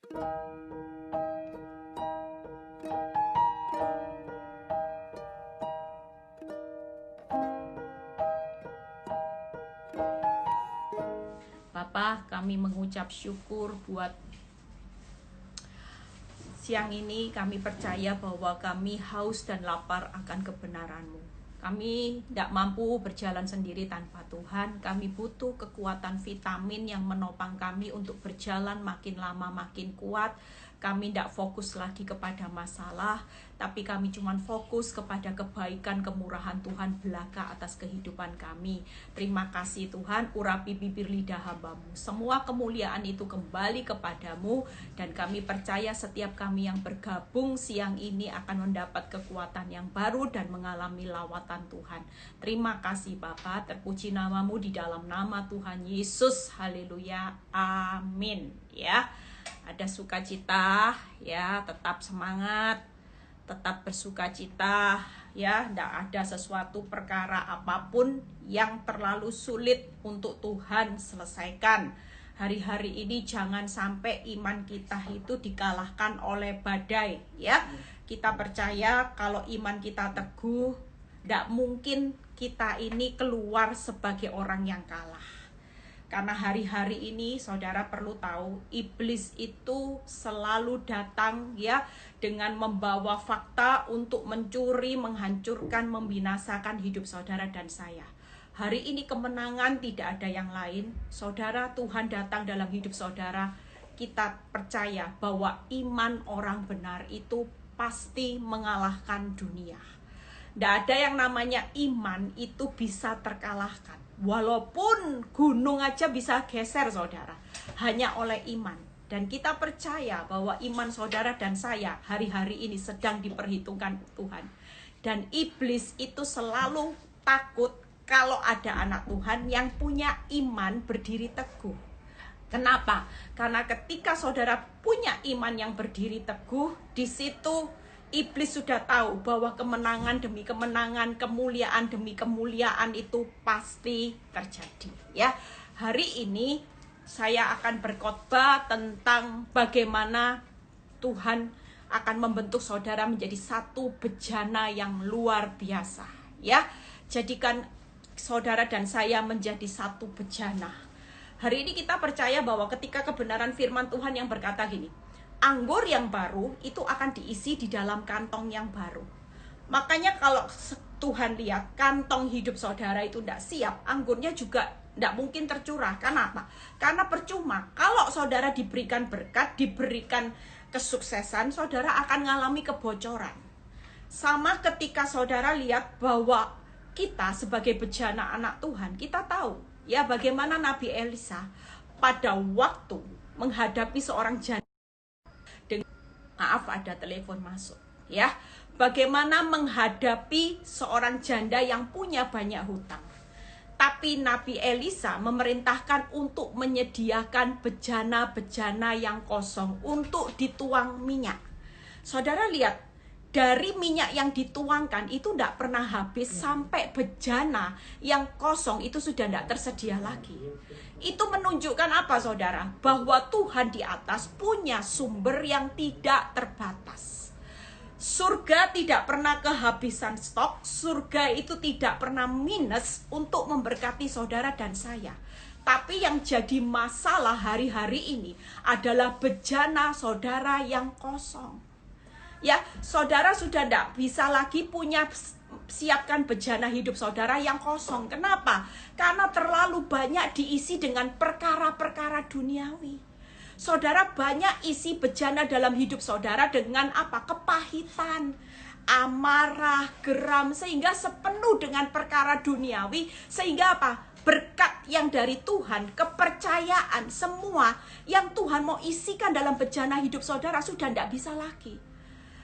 Bapa, kami mengucap syukur buat siang ini. Kami percaya bahwa kami haus dan lapar akan kebenaran-Mu. Kami tidak mampu berjalan sendiri tanpa Tuhan. Kami butuh kekuatan vitamin yang menopang kami untuk berjalan makin lama makin kuat. Kami tidak fokus lagi kepada masalah, tapi kami cuma fokus kepada kebaikan, kemurahan Tuhan belaka atas kehidupan kami. Terima kasih Tuhan, urapi bibir lidah hamba-Mu. Semua kemuliaan itu kembali kepadamu, dan kami percaya setiap kami yang bergabung siang ini akan mendapat kekuatan yang baru dan mengalami lawatan Tuhan. Terima kasih Bapa, terpuji nama-Mu di dalam nama Tuhan Yesus. Haleluya, amin. Ya, ada sukacita, ya, tetap semangat, tetap bersukacita, ya. Tidak ada sesuatu perkara apapun yang terlalu sulit untuk Tuhan selesaikan. Hari-hari ini jangan sampai iman kita itu dikalahkan oleh badai, ya. Kita percaya kalau iman kita teguh, tidak mungkin kita ini keluar sebagai orang yang kalah. Karena hari-hari ini saudara perlu tahu, iblis itu selalu datang, ya, dengan membawa fakta untuk mencuri, menghancurkan, membinasakan hidup saudara dan saya. Hari ini kemenangan tidak ada yang lain. Saudara, Tuhan datang dalam hidup saudara. Kita percaya bahwa iman orang benar itu pasti mengalahkan dunia. Tidak ada yang namanya iman itu bisa terkalahkan. Walaupun gunung aja bisa geser saudara, hanya oleh iman. Dan kita percaya bahwa iman saudara dan saya hari-hari ini sedang diperhitungkan Tuhan. Dan iblis itu selalu takut kalau ada anak Tuhan yang punya iman berdiri teguh. Kenapa? Karena ketika saudara punya iman yang berdiri teguh, di situ iblis sudah tahu bahwa kemenangan demi kemenangan, kemuliaan demi kemuliaan itu pasti terjadi, ya. Hari ini saya akan berkhotbah tentang bagaimana Tuhan akan membentuk saudara menjadi satu bejana yang luar biasa, ya. Jadikan saudara dan saya menjadi satu bejana. Hari ini kita percaya bahwa ketika kebenaran firman Tuhan yang berkata gini, anggur yang baru itu akan diisi di dalam kantong yang baru. Makanya kalau Tuhan lihat kantong hidup saudara itu tidak siap, anggurnya juga tidak mungkin tercurah. Karena apa? Karena percuma. Kalau saudara diberikan berkat, diberikan kesuksesan, saudara akan mengalami kebocoran. Sama ketika saudara lihat bahwa kita sebagai bejana anak Tuhan, kita tahu, ya, bagaimana Nabi Elisa pada waktu menghadapi seorang janda. Maaf, ada telepon masuk, ya. Bagaimana menghadapi seorang janda yang punya banyak hutang. Tapi Nabi Elisa memerintahkan untuk menyediakan bejana-bejana yang kosong untuk dituang minyak. Saudara lihat, dari minyak yang dituangkan itu tidak pernah habis sampai bejana yang kosong itu sudah tidak tersedia lagi. Itu menunjukkan apa saudara? Bahwa Tuhan di atas punya sumber yang tidak terbatas. Surga tidak pernah kehabisan stok. Surga itu tidak pernah minus untuk memberkati saudara dan saya. Tapi yang jadi masalah hari-hari ini adalah bejana saudara yang kosong. Ya, saudara sudah tidak bisa lagi siapkan bejana hidup saudara yang kosong. Kenapa? Karena terlalu banyak diisi dengan perkara-perkara duniawi. Saudara banyak isi bejana dalam hidup saudara dengan apa? Kepahitan, amarah, geram, sehingga sepenuh dengan perkara duniawi. Sehingga apa? Berkat yang dari Tuhan, kepercayaan, semua yang Tuhan mau isikan dalam bejana hidup saudara sudah tidak bisa lagi.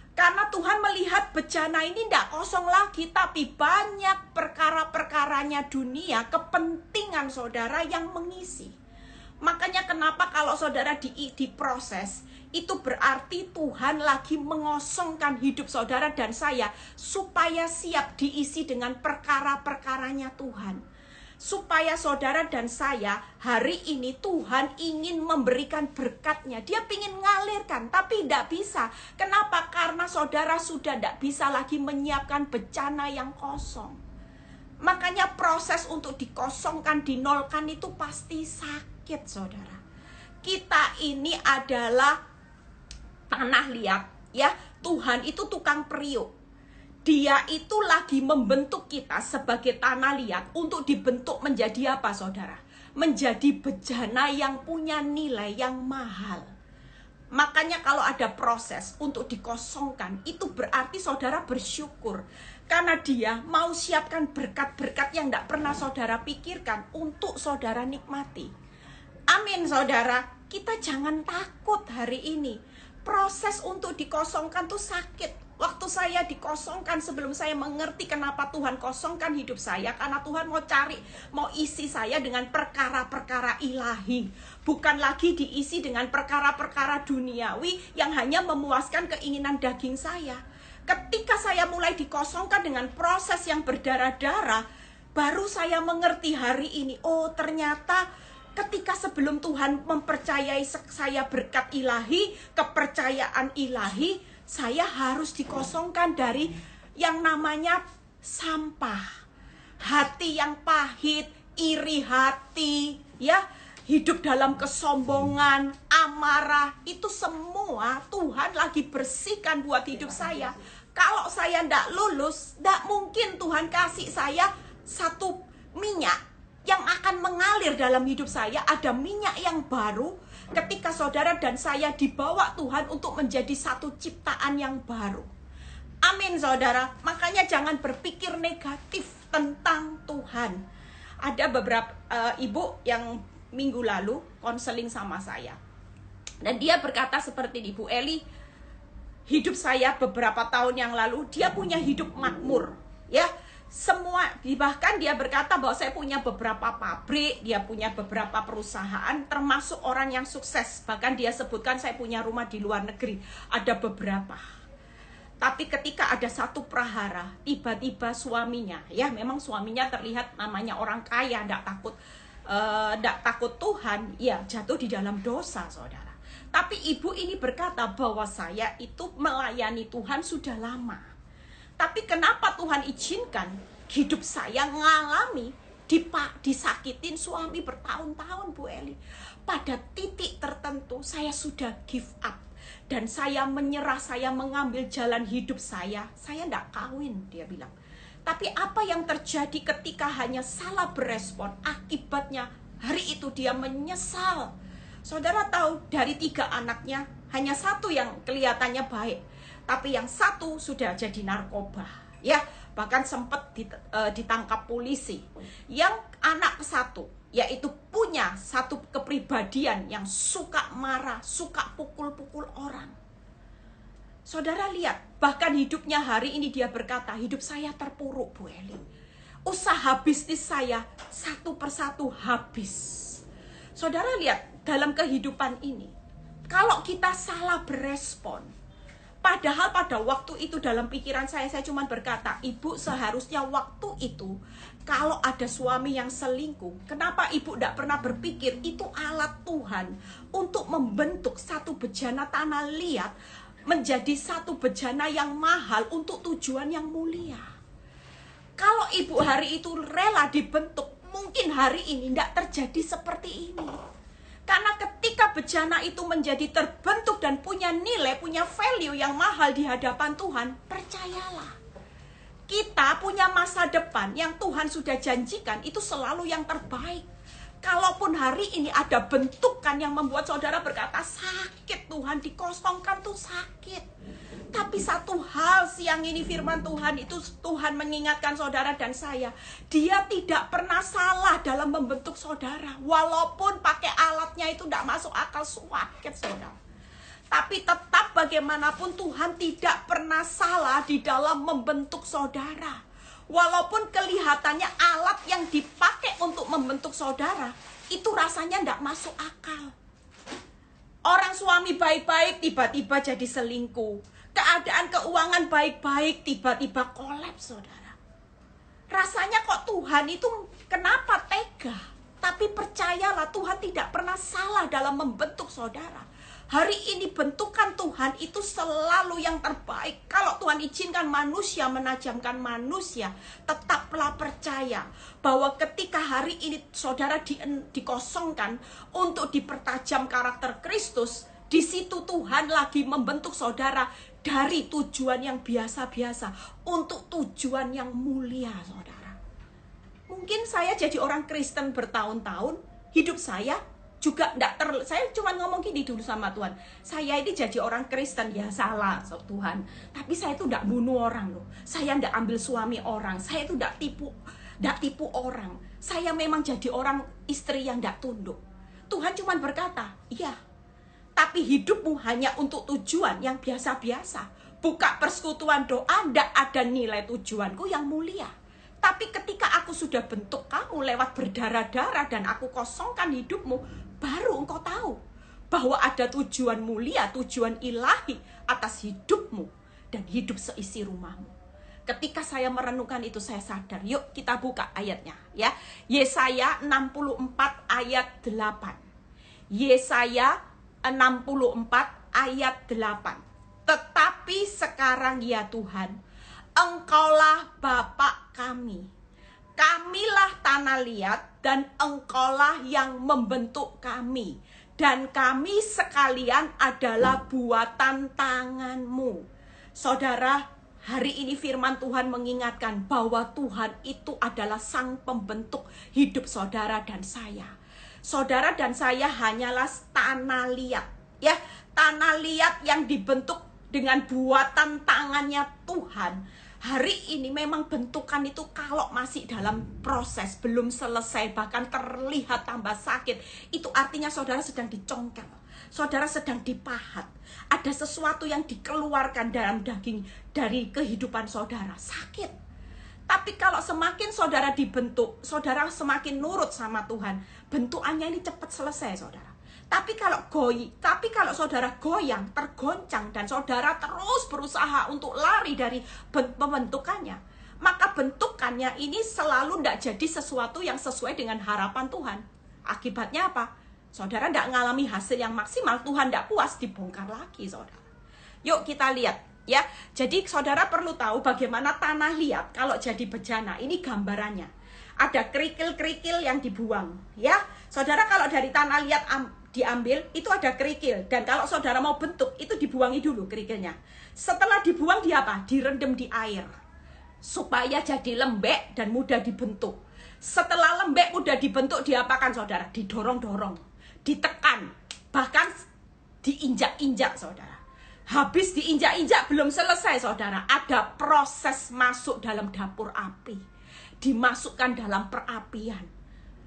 Karena Tuhan melihat bejana ini tidak kosong lagi, tapi banyak perkara-perkaranya dunia, kepentingan saudara yang mengisi. Makanya kenapa kalau saudara diproses, itu berarti Tuhan lagi mengosongkan hidup saudara dan saya supaya siap diisi dengan perkara-perkaranya Tuhan. supaya saudara dan saya hari ini Tuhan ingin memberikan berkat-Nya. Dia ingin mengalirkan, tapi tidak bisa. Kenapa? Karena saudara sudah tidak bisa lagi menyiapkan bejana yang kosong. Makanya proses untuk dikosongkan, dinolkan itu pasti sakit, saudara. Kita ini adalah tanah liat, ya. Tuhan itu tukang periuk. Dia itu lagi membentuk kita sebagai tanah liat untuk dibentuk menjadi apa, saudara? Menjadi bejana yang punya nilai yang mahal. Makanya kalau ada proses untuk dikosongkan, itu berarti saudara bersyukur. Karena dia mau siapkan berkat-berkat yang tidak pernah saudara pikirkan untuk saudara nikmati. Amin, saudara. Kita jangan takut hari ini. Proses untuk dikosongkan tuh sakit. Waktu saya dikosongkan, sebelum saya mengerti kenapa Tuhan kosongkan hidup saya, karena Tuhan mau isi saya dengan perkara-perkara ilahi, bukan lagi diisi dengan perkara-perkara duniawi yang hanya memuaskan keinginan daging saya. Ketika saya mulai dikosongkan dengan proses yang berdarah-darah, baru saya mengerti hari ini, oh ternyata ketika sebelum Tuhan mempercayai saya berkat ilahi, kepercayaan ilahi, saya harus dikosongkan dari yang namanya sampah. Hati yang pahit, iri hati, ya, hidup dalam kesombongan, amarah, itu semua Tuhan lagi bersihkan buat hidup saya. Kalau saya tidak lulus, tidak mungkin Tuhan kasih saya satu minyak yang akan mengalir dalam hidup saya. Ada minyak yang baru ketika saudara dan saya dibawa Tuhan untuk menjadi satu ciptaan yang baru. Amin, saudara. Makanya jangan berpikir negatif tentang Tuhan. Ada beberapa ibu yang minggu lalu konseling sama saya, dan dia berkata seperti ini, Bu Eli, hidup saya beberapa tahun yang lalu, dia punya hidup makmur, ya. Semua, bahkan dia berkata bahwa saya punya beberapa pabrik, dia punya beberapa perusahaan, termasuk orang yang sukses. Bahkan dia sebutkan saya punya rumah di luar negeri, ada beberapa. Tapi ketika ada satu prahara, tiba-tiba suaminya, ya memang suaminya terlihat namanya orang kaya, tidak takut Tuhan, ya jatuh di dalam dosa, saudara. Tapi ibu ini berkata bahwa saya itu melayani Tuhan sudah lama. Tapi kenapa Tuhan izinkan hidup saya mengalami disakitin suami bertahun-tahun, Bu Eli? Pada titik tertentu saya sudah give up. Dan saya menyerah, saya mengambil jalan hidup saya tidak kawin, dia bilang. Tapi apa yang terjadi ketika hanya salah berespon, akibatnya hari itu dia menyesal. Saudara tahu, dari 3 anaknya, hanya 1 yang kelihatannya baik, tapi yang 1 sudah jadi narkoba, ya, bahkan sempat ditangkap polisi. Yang anak 1, yaitu punya satu kepribadian yang suka marah, suka pukul-pukul orang. Saudara lihat, bahkan hidupnya hari ini dia berkata, hidup saya terpuruk, Bu Eli. Usaha bisnis saya satu persatu habis. Saudara lihat, dalam kehidupan ini, kalau kita salah berespon, padahal pada waktu itu dalam pikiran saya cuma berkata, ibu seharusnya waktu itu, kalau ada suami yang selingkuh, kenapa ibu tidak pernah berpikir itu alat Tuhan untuk membentuk satu bejana tanah liat, menjadi satu bejana yang mahal untuk tujuan yang mulia. Kalau ibu hari itu rela dibentuk, mungkin hari ini tidak terjadi seperti ini. Karena ketika bejana itu menjadi terbentuk dan punya nilai, punya value yang mahal di hadapan Tuhan, percayalah, kita punya masa depan yang Tuhan sudah janjikan, itu selalu yang terbaik. Kalaupun hari ini ada bentukan yang membuat saudara berkata, sakit Tuhan, dikosongkan tuh sakit. Tapi satu hal siang ini firman Tuhan itu, Tuhan mengingatkan saudara dan saya, dia tidak pernah salah dalam membentuk saudara. Walaupun pakai alatnya itu tidak masuk akal, sakit saudara. Tapi tetap bagaimanapun Tuhan tidak pernah salah di dalam membentuk saudara. Walaupun kelihatannya alat yang dipakai untuk membentuk saudara itu rasanya tidak masuk akal. Orang suami baik-baik tiba-tiba jadi selingkuh. Keadaan keuangan baik-baik tiba-tiba kolaps, saudara. Rasanya kok Tuhan itu Kenapa tega? Tapi percayalah, Tuhan tidak pernah salah dalam membentuk saudara. Hari ini bentukan Tuhan itu selalu yang terbaik. Kalau Tuhan izinkan manusia menajamkan manusia, tetaplah percaya bahwa ketika hari ini saudara dikosongkan untuk dipertajam karakter Kristus, di situ Tuhan lagi membentuk saudara dari tujuan yang biasa-biasa untuk tujuan yang mulia, saudara. Mungkin saya jadi orang Kristen bertahun-tahun, hidup saya juga saya cuma ngomong gini dulu sama Tuhan, saya ini jadi orang Kristen, ya salah Tuhan, tapi saya itu tidak bunuh orang loh, saya tidak ambil suami orang, saya itu tidak tipu orang, saya memang jadi orang istri yang tidak tunduk. Tuhan cuma berkata, iya, tapi hidupmu hanya untuk tujuan yang biasa-biasa. Buka persekutuan doa, tidak ada nilai tujuanku yang mulia. Tapi ketika aku sudah bentuk kamu lewat berdarah-darah dan aku kosongkan hidupmu, baru engkau tahu bahwa ada tujuan mulia, tujuan ilahi atas hidupmu dan hidup seisi rumahmu. Ketika saya merenungkan itu, saya sadar. Yuk kita buka ayatnya ya. Yesaya 64 ayat 8. Yesaya 64 ayat 8. Tetapi sekarang ya Tuhan, Engkaulah Bapa kami. Kamilah tanah liat dan Engkaulah yang membentuk kami. Dan kami sekalian adalah buatan tangan-Mu. Saudara, hari ini firman Tuhan mengingatkan bahwa Tuhan itu adalah sang pembentuk hidup saudara dan saya. Saudara dan saya hanyalah tanah liat, ya, tanah liat yang dibentuk dengan buatan tangannya Tuhan. Hari ini memang bentukan itu kalau masih dalam proses, belum selesai, bahkan terlihat tambah sakit, itu artinya saudara sedang dicongkel, saudara sedang dipahat. Ada sesuatu yang dikeluarkan dalam daging dari kehidupan saudara, sakit. Tapi kalau semakin saudara dibentuk, saudara semakin nurut sama Tuhan, bentukannya ini cepat selesai, saudara. Tapi kalau saudara goyang, tergoncang, dan saudara terus berusaha untuk lari dari pembentukannya, maka bentukannya ini selalu tidak jadi sesuatu yang sesuai dengan harapan Tuhan. Akibatnya apa? Saudara tidak mengalami hasil yang maksimal, Tuhan tidak puas, dibongkar lagi, saudara. Yuk kita lihat. Ya, jadi saudara perlu tahu bagaimana tanah liat kalau jadi bejana. Ini gambarannya. Ada kerikil-kerikil yang dibuang. Ya, saudara kalau dari tanah liat diambil, itu ada kerikil. Dan kalau saudara mau bentuk, itu dibuangi dulu kerikilnya. Setelah dibuang, dia apa? Direndam di air. Supaya jadi lembek dan mudah dibentuk. Setelah lembek, mudah dibentuk, diapakan saudara? Didorong-dorong, ditekan, bahkan diinjak-injak, saudara. Habis diinjak-injak belum selesai, saudara. Ada proses masuk dalam dapur api. Dimasukkan dalam perapian.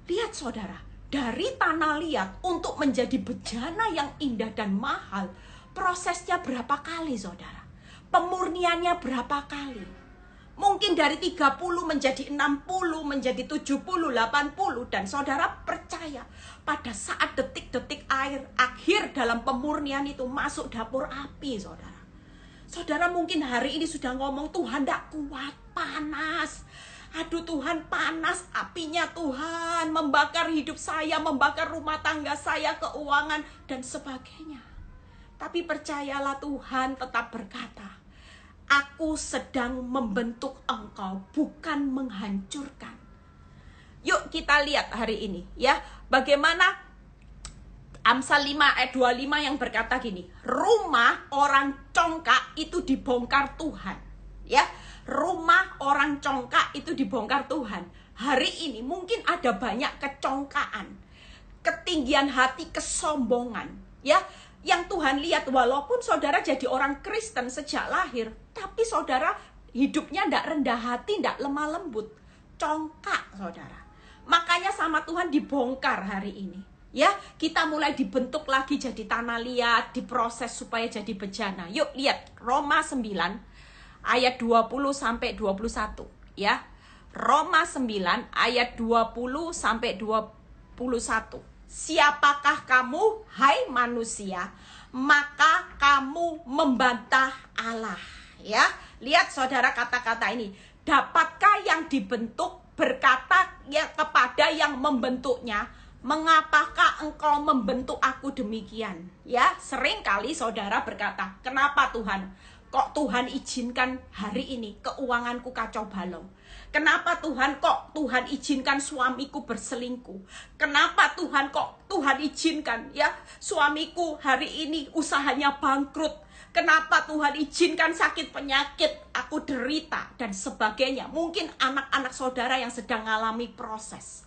Lihat, saudara. Dari tanah liat untuk menjadi bejana yang indah dan mahal, prosesnya berapa kali, saudara? Pemurniannya berapa kali? Mungkin dari 30 menjadi 60, menjadi 70, 80. Dan saudara percaya, pada saat detik-detik akhir dalam pemurnian itu masuk dapur api, saudara. Saudara mungkin hari ini sudah ngomong, Tuhan tidak kuat, panas. Aduh Tuhan, panas apinya Tuhan, membakar hidup saya, membakar rumah tangga saya, keuangan, dan sebagainya. Tapi percayalah, Tuhan tetap berkata, Aku sedang membentuk engkau, bukan menghancurkan. Yuk kita lihat hari ini ya, bagaimana Amsal 5 ayat 25 yang berkata gini, rumah orang congkak itu dibongkar Tuhan. Ya, rumah orang congkak itu dibongkar Tuhan. Hari ini mungkin ada banyak kecongkaan, ketinggian hati, kesombongan, ya, yang Tuhan lihat. Walaupun saudara jadi orang Kristen sejak lahir, tapi saudara hidupnya tidak rendah hati, tidak lemah lembut, congkak, saudara. Makanya sama Tuhan dibongkar hari ini. Ya, kita mulai dibentuk lagi jadi tanah liat, diproses supaya jadi bejana. Yuk lihat Roma 9 ayat 20 sampai 21, ya. Roma 9 ayat 20 sampai 21. Siapakah kamu, hai manusia, maka kamu membantah Allah. Ya, lihat saudara kata-kata ini. Dapatkah yang dibentuk berkata ya kepada yang membentuknya, mengapakah engkau membentuk aku demikian? Ya, seringkali saudara berkata, kenapa Tuhan? Kok Tuhan izinkan hari ini keuanganku kacau balau? Kenapa Tuhan kok Tuhan izinkan suamiku berselingkuh? Kenapa Tuhan kok Tuhan izinkan ya suamiku hari ini usahanya bangkrut? Kenapa Tuhan izinkan sakit penyakit, aku derita dan sebagainya? Mungkin anak-anak saudara yang sedang mengalami proses.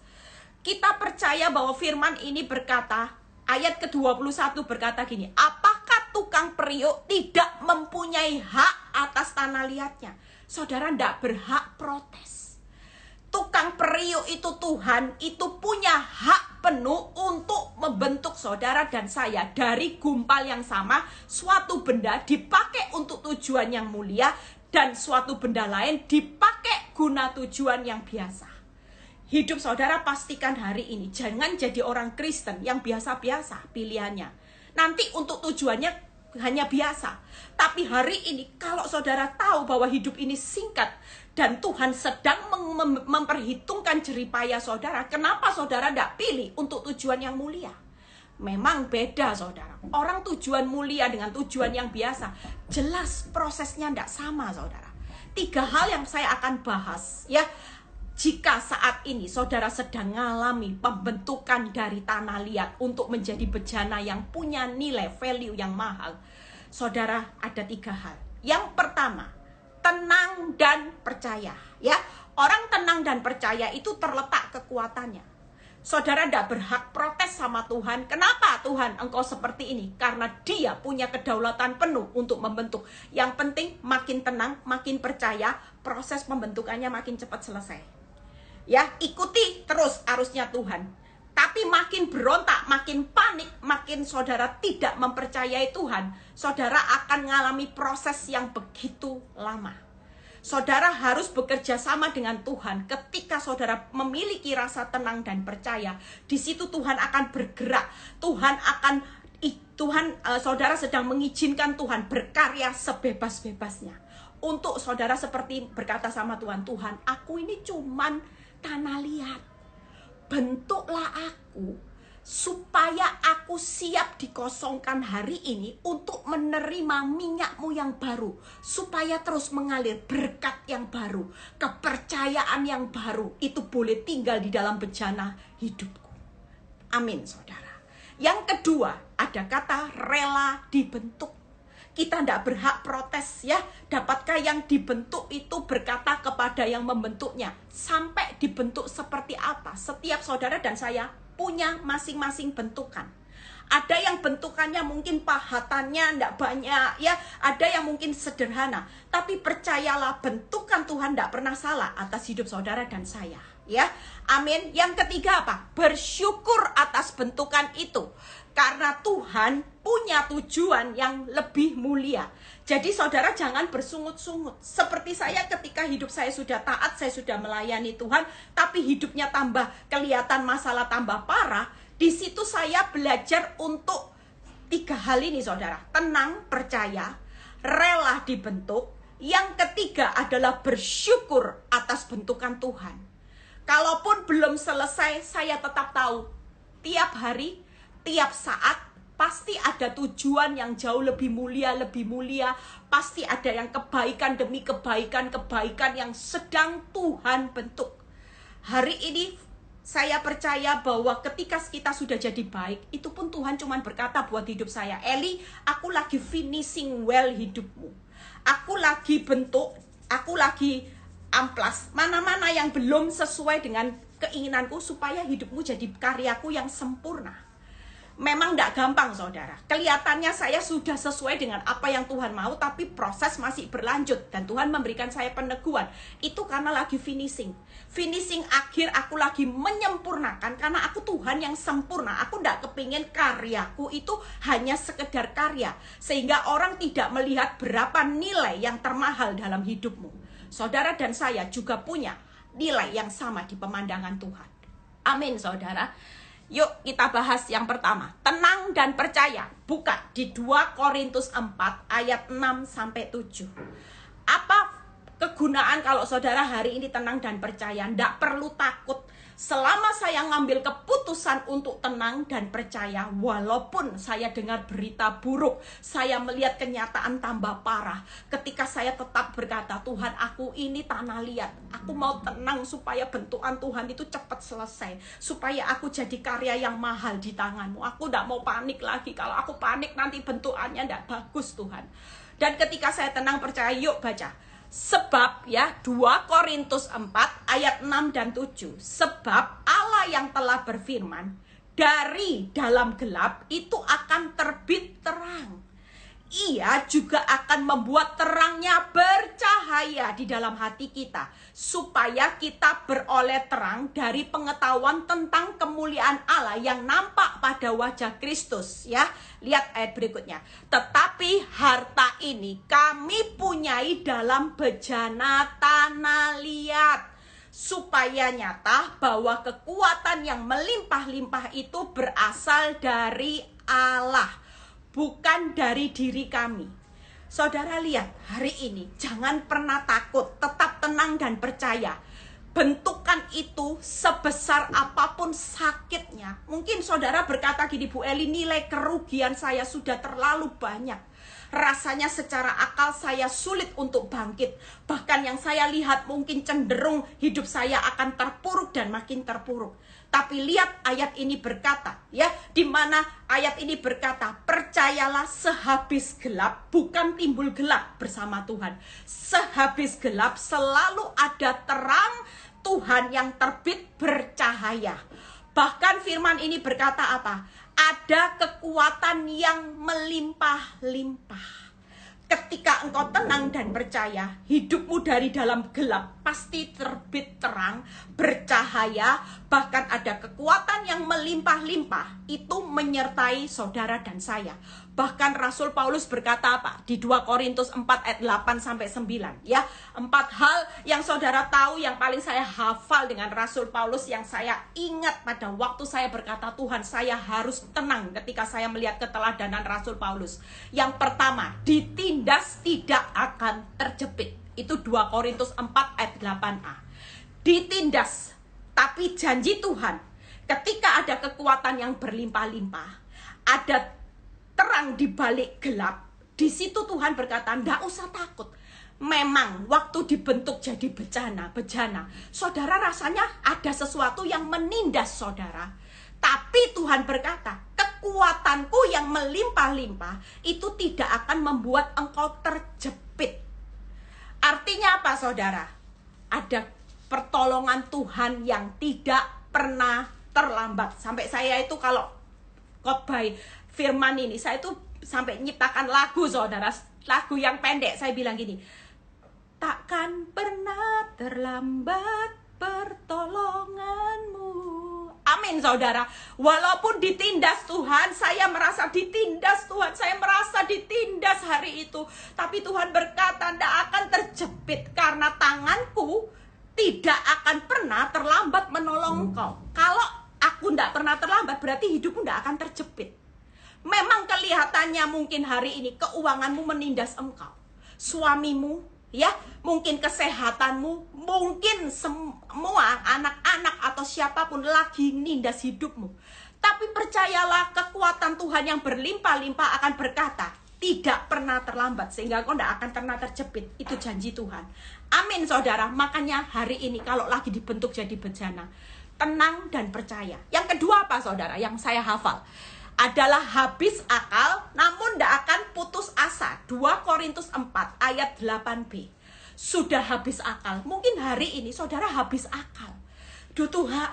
Kita percaya bahwa firman ini berkata, ayat ke-21 berkata gini, apakah tukang periuk tidak mempunyai hak atas tanah liatnya? Saudara tidak berhak protes. Tukang periuk itu Tuhan, itu punya hak penuh untuk membentuk saudara dan saya dari gumpal yang sama. Suatu benda dipakai untuk tujuan yang mulia dan suatu benda lain dipakai guna tujuan yang biasa. Hidup saudara pastikan hari ini jangan jadi orang Kristen yang biasa-biasa pilihannya. Nanti untuk tujuannya hanya biasa. Tapi hari ini kalau saudara tahu bahwa hidup ini singkat dan Tuhan sedang memperhitungkan jeripaya saudara, kenapa saudara tidak pilih untuk tujuan yang mulia? Memang beda saudara. Orang tujuan mulia dengan tujuan yang biasa, jelas prosesnya tidak sama saudara. 3 hal yang saya akan bahas ya. Jika saat ini saudara sedang mengalami pembentukan dari tanah liat untuk menjadi bejana yang punya nilai value yang mahal, saudara ada 3 hal. Yang pertama, tenang dan percaya. Ya, orang tenang dan percaya itu terletak kekuatannya. Saudara tidak berhak protes sama Tuhan. Kenapa Tuhan engkau seperti ini? Karena Dia punya kedaulatan penuh untuk membentuk. Yang penting makin tenang, makin percaya, proses pembentukannya makin cepat selesai. Ya, ikuti terus arusnya Tuhan. Tapi makin berontak, makin panik, makin saudara tidak mempercayai Tuhan, saudara akan mengalami proses yang begitu lama. Saudara harus bekerja sama dengan Tuhan. Ketika saudara memiliki rasa tenang dan percaya, di situ Tuhan akan bergerak. Saudara sedang mengizinkan Tuhan berkarya sebebas-bebasnya. Untuk saudara seperti berkata sama Tuhan, Tuhan, aku ini cuman tanah liat, bentuklah aku supaya aku siap dikosongkan hari ini untuk menerima minyakmu yang baru, supaya terus mengalir berkat yang baru, kepercayaan yang baru itu boleh tinggal di dalam bejana hidupku. Amin saudara. Yang kedua, ada kata rela dibentuk. Kita tidak berhak protes ya. Dapatkah yang dibentuk itu berkata kepada yang membentuknya, sampai dibentuk seperti apa? Setiap saudara dan saya punya masing-masing bentukan. Ada yang bentukannya mungkin pahatannya tidak banyak ya. Ada yang mungkin sederhana. Tapi percayalah, bentukan Tuhan tidak pernah salah atas hidup saudara dan saya. Ya, amin. Yang ketiga apa? Bersyukur atas bentukan itu. Karena Tuhan punya tujuan yang lebih mulia. Jadi saudara jangan bersungut-sungut. Seperti saya ketika hidup saya sudah taat, saya sudah melayani Tuhan, tapi hidupnya tambah kelihatan masalah tambah parah. Di situ saya belajar untuk 3 hal ini saudara. Tenang, percaya, rela dibentuk. Yang ketiga adalah bersyukur atas bentukan Tuhan. Kalaupun belum selesai, saya tetap tahu tiap hari, tiap saat pasti ada tujuan yang jauh lebih mulia, pasti ada yang kebaikan demi kebaikan yang sedang Tuhan bentuk. Hari ini saya percaya bahwa ketika kita sudah jadi baik, itu pun Tuhan cuma berkata buat hidup saya, Eli, aku lagi finishing well hidupmu. Aku lagi bentuk, aku lagi amplas, mana-mana yang belum sesuai dengan keinginanku supaya hidupmu jadi karyaku yang sempurna. Memang tidak gampang saudara. Kelihatannya saya sudah sesuai dengan apa yang Tuhan mau, tapi proses masih berlanjut. Dan Tuhan memberikan saya peneguhan. Itu karena lagi finishing. Finishing akhir, aku lagi menyempurnakan. Karena aku Tuhan yang sempurna. Aku tidak kepingin karyaku itu hanya sekedar karya. Sehingga orang tidak melihat berapa nilai yang termahal dalam hidupmu. Saudara dan saya juga punya nilai yang sama di pemandangan Tuhan. Amin saudara. Yuk kita bahas yang pertama, tenang dan percaya. Buka di 2 Korintus 4 ayat 6-7. Apa kegunaan kalau saudara hari ini tenang dan percaya. Tidak perlu takut. Selama saya ngambil keputusan untuk tenang dan percaya, walaupun saya dengar berita buruk, saya melihat kenyataan tambah parah. Ketika saya tetap berkata, Tuhan, aku ini tanah liat. Aku mau tenang supaya bentukan Tuhan itu cepat selesai. Supaya aku jadi karya yang mahal di tangan-Mu. Aku tidak mau panik lagi. Kalau aku panik nanti bentukannya tidak bagus, Tuhan. Dan ketika saya tenang percaya, yuk baca. Sebab ya 2 Korintus 4 ayat 6 dan 7. Sebab Allah yang telah berfirman, dari dalam gelap itu akan terbit terang. Ia juga akan membuat terangnya bercahaya di dalam hati kita, supaya kita beroleh terang dari pengetahuan tentang kemuliaan Allah yang nampak pada wajah Kristus. Ya, lihat ayat berikutnya. Tetapi harta ini kami punyai dalam bejana tanah liat, supaya nyata bahwa kekuatan yang melimpah-limpah itu berasal dari Allah, bukan dari diri kami. Saudara lihat, hari ini jangan pernah takut, tetap tenang dan percaya. Bentukan itu sebesar apapun sakitnya. Mungkin saudara berkata gini, Bu Eli, nilai kerugian saya sudah terlalu banyak. Rasanya secara akal saya sulit untuk bangkit. Bahkan yang saya lihat mungkin cenderung hidup saya akan terpuruk dan makin terpuruk. Tapi lihat ayat ini berkata, ya, di mana ayat ini berkata, percayalah sehabis gelap bukan timbul gelap bersama Tuhan. Sehabis gelap selalu ada terang Tuhan yang terbit bercahaya. Bahkan firman ini berkata apa? Ada kekuatan yang melimpah-limpah. Ketika engkau tenang dan percaya, hidupmu dari dalam gelap pasti terbit terang, bercahaya, bahkan ada kekuatan yang melimpah-limpah. Itu menyertai saudara dan saya. Bahkan Rasul Paulus berkata apa? Di 2 Korintus 4 ayat 8-9. Ya, 4 hal yang saudara tahu yang paling saya hafal dengan Rasul Paulus, yang saya ingat pada waktu saya berkata, Tuhan, saya harus tenang ketika saya melihat keteladanan Rasul Paulus. Yang pertama, ditindas tidak akan terjepit. Itu 2 Korintus 4 ayat 8a. Ditindas, tapi janji Tuhan, ketika ada kekuatan yang berlimpah-limpah, ada terang di balik gelap, di situ Tuhan berkata, nggak usah takut. Memang waktu dibentuk jadi bejana, saudara rasanya ada sesuatu yang menindas saudara. Tapi Tuhan berkata, kekuatanku yang melimpah-limpah itu tidak akan membuat engkau terjepit. Artinya apa saudara? Ada pertolongan Tuhan yang tidak pernah terlambat. Sampai saya itu kalau khotbah firman ini, saya itu sampai nyiptakan lagu saudara, lagu yang pendek. Saya bilang gini, takkan pernah terlambat pertolonganmu. Amin saudara. Walaupun ditindas Tuhan, saya merasa ditindas Tuhan, saya merasa ditindas hari itu, tapi Tuhan berkata, tidak akan terjepit karena tanganku tidak akan pernah terlambat menolong engkau. Kalau aku tidak pernah terlambat, berarti hidupmu tidak akan terjepit. Memang kelihatannya mungkin hari ini keuanganmu menindas engkau, suamimu, ya, mungkin kesehatanmu, mungkin semua anak-anak atau siapapun lagi nindas hidupmu. Tapi percayalah, kekuatan Tuhan yang berlimpah-limpah akan berkata, tidak pernah terlambat, sehingga kau tidak akan pernah terjepit. Itu janji Tuhan. Amin saudara. Makanya hari ini kalau lagi dibentuk jadi bejana, tenang dan percaya. Yang kedua apa saudara yang saya hafal? Adalah habis akal namun tidak akan putus asa. 2 Korintus 4 ayat 8b. Sudah habis akal. Mungkin hari ini saudara habis akal. Tuhan,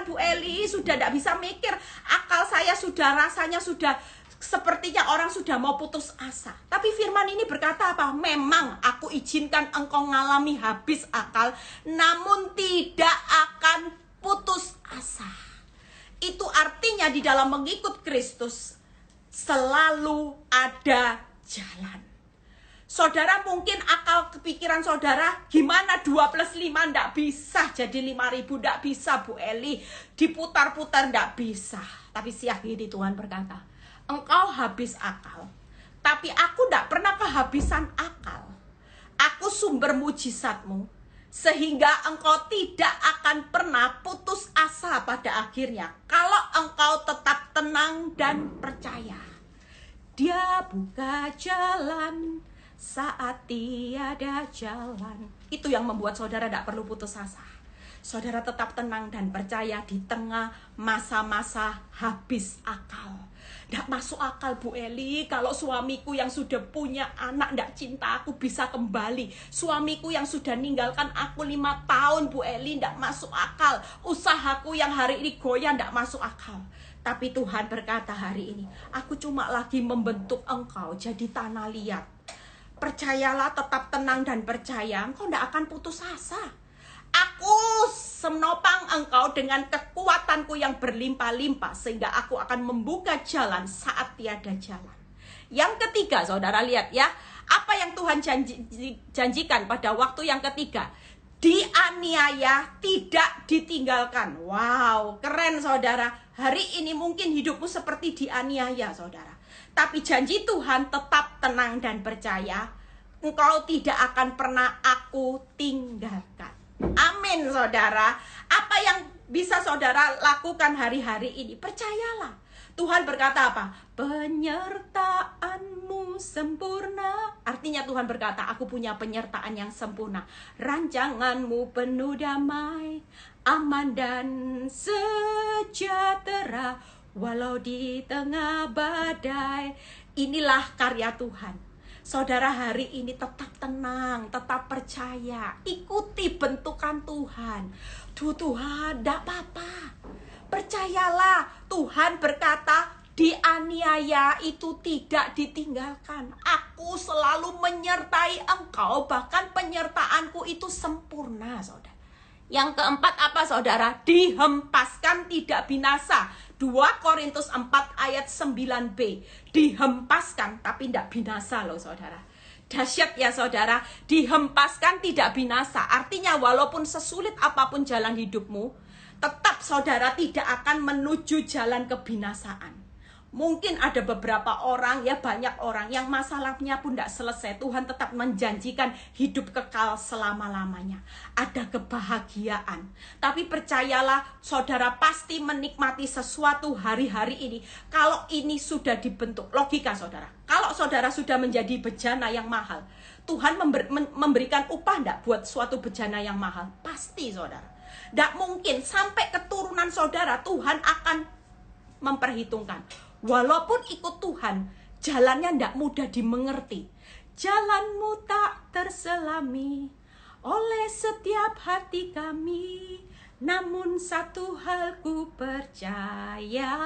Bu Eli sudah tidak bisa mikir. Akal saya sudah, rasanya sudah, sepertinya orang sudah mau putus asa. Tapi firman ini berkata apa? Memang aku izinkan engkau mengalami habis akal, namun tidak akan putus asa. Itu artinya di dalam mengikut Kristus selalu ada jalan. Saudara mungkin akal kepikiran saudara, gimana 2 plus 5 enggak bisa jadi 5.000, enggak bisa Bu Eli, diputar-putar enggak bisa. Tapi siap gini Tuhan berkata, engkau habis akal, tapi aku enggak pernah kehabisan akal. Aku Aku sumber mujizatmu, sehingga engkau tidak akan pernah putus asa pada akhirnya. Kalau engkau tetap tenang dan percaya. Dia buka jalan saat tiada jalan. Itu yang membuat saudara tidak perlu putus asa. Saudara tetap tenang dan percaya di tengah masa-masa habis akal. Tidak masuk akal, Bu Eli, kalau suamiku yang sudah punya anak tidak cinta aku bisa kembali. Suamiku yang sudah ninggalkan aku 5 tahun, Bu Eli, tidak masuk akal. Usahaku yang hari ini goyah tidak masuk akal. Tapi Tuhan berkata hari ini, aku cuma lagi membentuk engkau jadi tanah liat. Percayalah, tetap tenang dan percaya, engkau tidak akan putus asa. Aku menopang engkau dengan kekuatanku yang berlimpah-limpah, sehingga aku akan membuka jalan saat tiada jalan. Yang ketiga, saudara lihat ya, apa yang Tuhan janjikan pada waktu yang ketiga. Dianiaya, tidak ditinggalkan. Wow, keren saudara. Hari ini mungkin hidupmu seperti dianiaya saudara. Tapi janji Tuhan, tetap tenang dan percaya. Engkau tidak akan pernah aku tinggalkan. Amin saudara. Apa yang bisa saudara lakukan hari-hari ini? Percayalah. Tuhan berkata apa? Penyertaanmu sempurna. Artinya Tuhan berkata, aku punya penyertaan yang sempurna. Rancanganmu penuh damai, aman dan sejahtera, walau di tengah badai. Inilah karya Tuhan. Saudara hari ini tetap tenang, tetap percaya, ikuti bentukan Tuhan. Tuhan, tidak apa-apa. Percayalah, Tuhan berkata, dianiaya itu tidak ditinggalkan. Aku selalu menyertai engkau, bahkan penyertaanku itu sempurna, saudara. Yang keempat apa saudara? Dihempaskan tidak binasa. 2 Korintus 4 ayat 9b. Dihempaskan tapi tidak binasa loh saudara. Dahsyat ya saudara. Dihempaskan tidak binasa. Artinya walaupun sesulit apapun jalan hidupmu, tetap saudara tidak akan menuju jalan kebinasaan. Mungkin ada beberapa orang, ya banyak orang yang masalahnya pun tidak selesai. Tuhan tetap menjanjikan hidup kekal selama-lamanya. Ada kebahagiaan. Tapi percayalah, saudara pasti menikmati sesuatu hari-hari ini. Kalau ini sudah dibentuk, logika saudara. Kalau saudara sudah menjadi bejana yang mahal, Tuhan memberikan upah tidak buat suatu bejana yang mahal? Pasti saudara. Tidak mungkin sampai keturunan saudara Tuhan akan memperhitungkan. Walaupun ikut Tuhan, jalannya tidak mudah dimengerti. Jalanmu tak terselami oleh setiap hati kami. Namun satu hal ku percaya,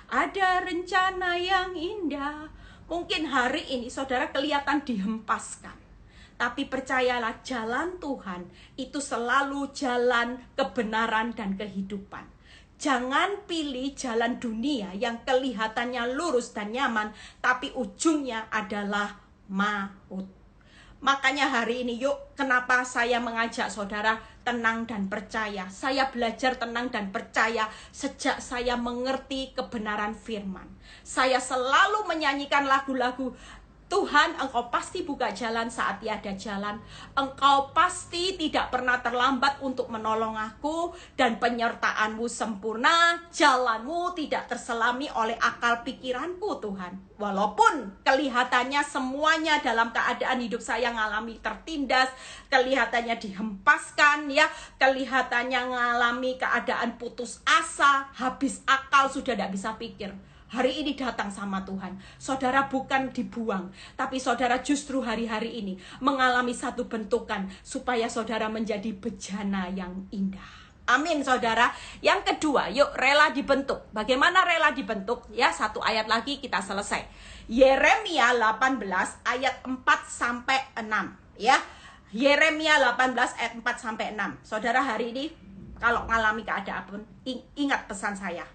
ada rencana yang indah. Mungkin hari ini saudara kelihatan dihempaskan. Tapi percayalah, jalan Tuhan itu selalu jalan kebenaran dan kehidupan. Jangan pilih jalan dunia yang kelihatannya lurus dan nyaman, tapi ujungnya adalah maut. Makanya hari ini yuk, kenapa saya mengajak saudara tenang dan percaya. Saya belajar tenang dan percaya sejak saya mengerti kebenaran firman. Saya selalu menyanyikan lagu-lagu, Tuhan, engkau pasti buka jalan saat tiada jalan. Engkau pasti tidak pernah terlambat untuk menolong aku. Dan penyertaanmu sempurna. Jalanmu tidak terselami oleh akal pikiranku, Tuhan. Walaupun kelihatannya semuanya dalam keadaan hidup saya ngalami tertindas. Kelihatannya dihempaskan, ya. Kelihatannya ngalami keadaan putus asa. Habis akal, sudah tidak bisa pikir. Hari ini datang sama Tuhan. Saudara bukan dibuang, tapi saudara justru hari-hari ini mengalami satu bentukan supaya saudara menjadi bejana yang indah. Amin saudara. Yang kedua, yuk rela dibentuk. Bagaimana rela dibentuk? Ya, 1 ayat lagi kita selesai. Yeremia 18 ayat 4 sampai 6, ya. Yeremia 18 ayat 4 sampai 6. Saudara hari ini kalau mengalami keadaan pun ingat pesan saya.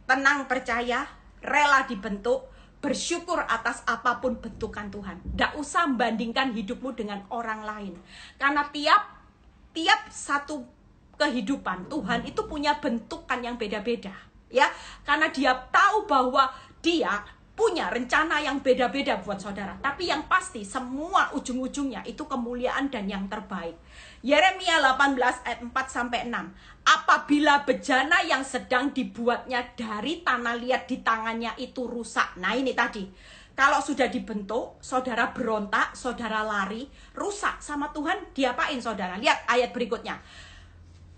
Tenang percaya, rela dibentuk, bersyukur atas apapun bentukan Tuhan. Tidak usah membandingkan hidupmu dengan orang lain. Karena tiap satu kehidupan Tuhan itu punya bentukan yang beda-beda. Ya, karena dia tahu bahwa dia punya rencana yang beda-beda buat saudara. Tapi yang pasti semua ujung-ujungnya itu kemuliaan dan yang terbaik. Yeremia 18 ayat 4-6. Apabila bejana yang sedang dibuatnya dari tanah liat di tangannya itu rusak. Nah ini tadi. Kalau sudah dibentuk, saudara berontak, saudara lari, rusak sama Tuhan, diapain saudara? Lihat ayat berikutnya.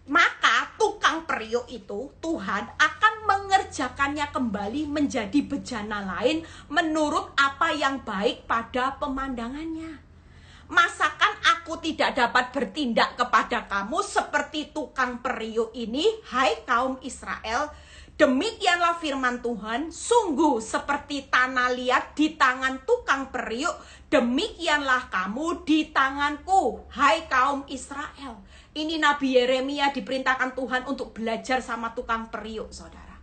Maka tukang periuk itu Tuhan akan mengerjakannya kembali menjadi bejana lain menurut apa yang baik pada pemandangannya. Masakan aku tidak dapat bertindak kepada kamu seperti tukang periuk ini, hai kaum Israel? Demikianlah firman Tuhan, sungguh seperti tanah liat di tangan tukang periuk, demikianlah kamu di tanganku, hai kaum Israel. Ini Nabi Yeremia diperintahkan Tuhan untuk belajar sama tukang periuk, saudara.